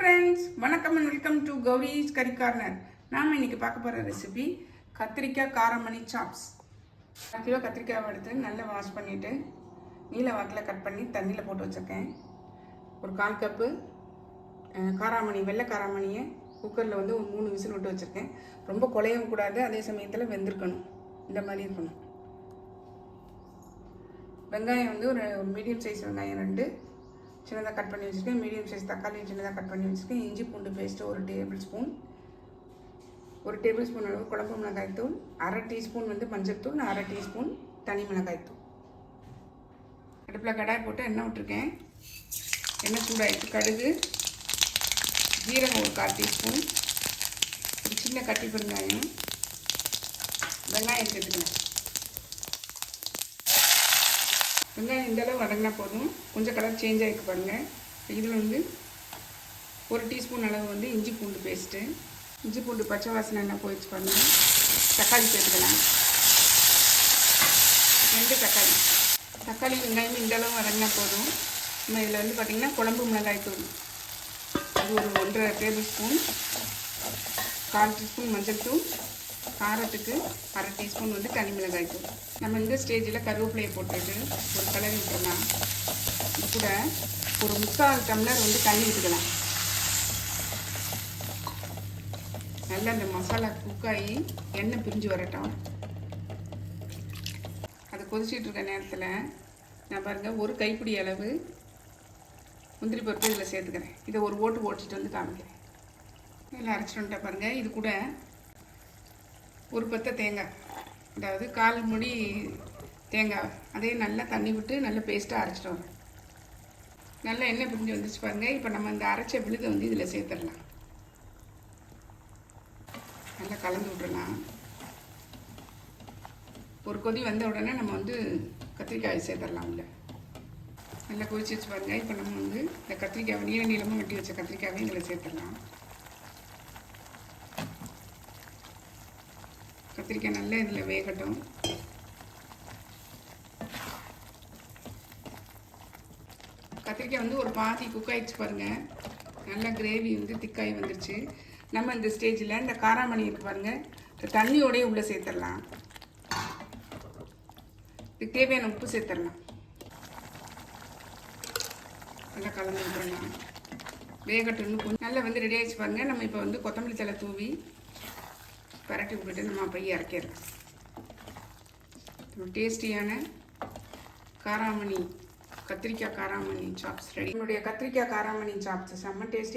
Friends, வணக்கம் and welcome to Gowri's கறி corner. நாம் இன்னைக்கு பார்க்க போகிற ரெசிபி கத்திரிக்காய் காராமணி சாப்ஸ். 1 கிலோ கத்திரிக்காய் எடுத்து நல்லா வாஷ் பண்ணிவிட்டு நீல வாக்கில் கட் பண்ணி தண்ணியில் போட்டு வச்சுருக்கேன். ஒரு 1/4 கப்பு காராமணி, வெள்ளை காராமணியை குக்கரில் ஒரு 3 விசில் விட்டு வச்சுருக்கேன். ரொம்ப குழையவும் கூடாது, அதே சமயத்தில் வெந்திருக்கணும், இந்த மாதிரி இருக்கணும். வெங்காயம் ஒரு மீடியம் சைஸ் வெங்காயம் 2 சின்னதாக கட் பண்ணி வச்சுருக்கேன். மீடியம் சைஸ் தக்காளி சின்னதாக கட் பண்ணி வச்சுருக்கேன். இஞ்சி பூண்டு paste 1 table spoon, 1 table spoon அளவு குழம்பு மிளகாய்த்தூள், 1/2 டீஸ்பூன் மஞ்சள்தூள், 1/2 டீஸ்பூன் தனி மிளகாய்த்தூள். அடுப்பில் கடாய் போட்டு எண்ணெய் விட்டுருக்கேன். எண்ணெய் சூடாகிட்டு கடுகு, ஜீரகம் 1/4 டீஸ்பூன், ஒரு சின்ன கட்டி பெருங்காயம், வெங்காயம் சேர்த்துக்கலாம். வெங்காயம் இந்தளவு வதங்கினா போதும். கொஞ்சம் கலர் சேஞ்ச் ஆகிருக்கு பாருங்கள். இதில் 1 டீஸ்பூன் அளவு இஞ்சி பூண்டு பேஸ்ட்டு, இஞ்சி பூண்டு பச்சை வாசனை எல்லாம் போயிடுச்சு பாருங்கள். தக்காளி சேர்த்துக்கலாம். 2 தக்காளி வெங்காயம் இந்தளவு வதங்கினா போதும். நம்ம இதில் பார்த்திங்கன்னா குழம்பு மிளகாய் தூள் அது ஒரு 1.5 டேபிள் ஸ்பூன், 1/4 டீஸ்பூன் மஞ்சள் தூள், காரத்துக்கு 1/2 டீஸ்பூன் தனி மிளகாய் தூள். நம்ம இந்த ஸ்டேஜில் கருவேப்பிலையை போட்டுட்டு ஒரு கலரி விட்டுடலாம். இது கூட ஒரு 3/4 டம்ளர் தண்ணி விட்டுக்கலாம். நல்லா அந்த மசாலா குக்காகி எண்ணெய் பிரிஞ்சு வரட்டும். அது கொதிச்சிட்டு இருக்க நேரத்தில் நான் பாருங்கள் 1 கைப்பிடி அளவு முந்திரி பருப்பு இதில் சேர்த்துக்கிறேன். இதை ஒரு ஓட்டு ஓட்டிட்டு காமிக்கிறேன். நல்லா அரைச்சிட்டு வந்துட்டேன் பாருங்கள். இது கூட ஒரு பத்தை தேங்காய், அதாவது 1/4 மூடி தேங்காய், அதே நல்லா தண்ணி விட்டு நல்லா பேஸ்ட்டாக அரைச்சிட்டு வரேன். நல்லா எண்ணெய் பிரிஞ்சு வந்துச்சு பாருங்கள். இப்போ நம்ம இந்த அரைச்ச விழுதை இதில் சேர்த்துடலாம். நல்லா கலந்து விட்டுடலாம். ஒரு கொதி வந்த உடனே நம்ம கத்திரிக்காயை சேர்த்துடலாம். உள்ள நல்லா கொதிச்சு வச்சு பாருங்கள். இப்போ நம்ம இந்த கத்திரிக்காயை நீளமாக வெட்டி வச்ச கத்திரிக்காயை இதில் சேர்த்துடலாம். கத்திரிக்காய் நல்லா இதில் வேகட்டும். கத்திரிக்காய் ஒரு பாதி குக் ஆகிடுச்சு பாருங்கள். நல்லா கிரேவி திக்காகி வந்துருச்சு. நம்ம இந்த ஸ்டேஜில் இந்த காராமணி இருக்கு பாருங்கள், இந்த தண்ணியோடய உள்ளே சேர்த்துடலாம். இதுக்கு தேவையான உப்பு சேர்த்துடலாம். நல்லா கலந்து விட்டுடலாம். வேகட்டும்னு கொஞ்சம் நல்லா ரெடி ஆகிடுச்சு பாருங்கள். நம்ம இப்போ கொத்தமல்லி தழை தூவி பரட்டி விட்டுட்டு நம்ம பைய இறக்கிடலாம். ஒரு டேஸ்டியான கத்திரிக்காய் காராமணி சாப்ஸ் ரெடி. என்னுடைய கத்திரிக்காய் காராமணி சாப்ஸ் செம்ம டேஸ்டி.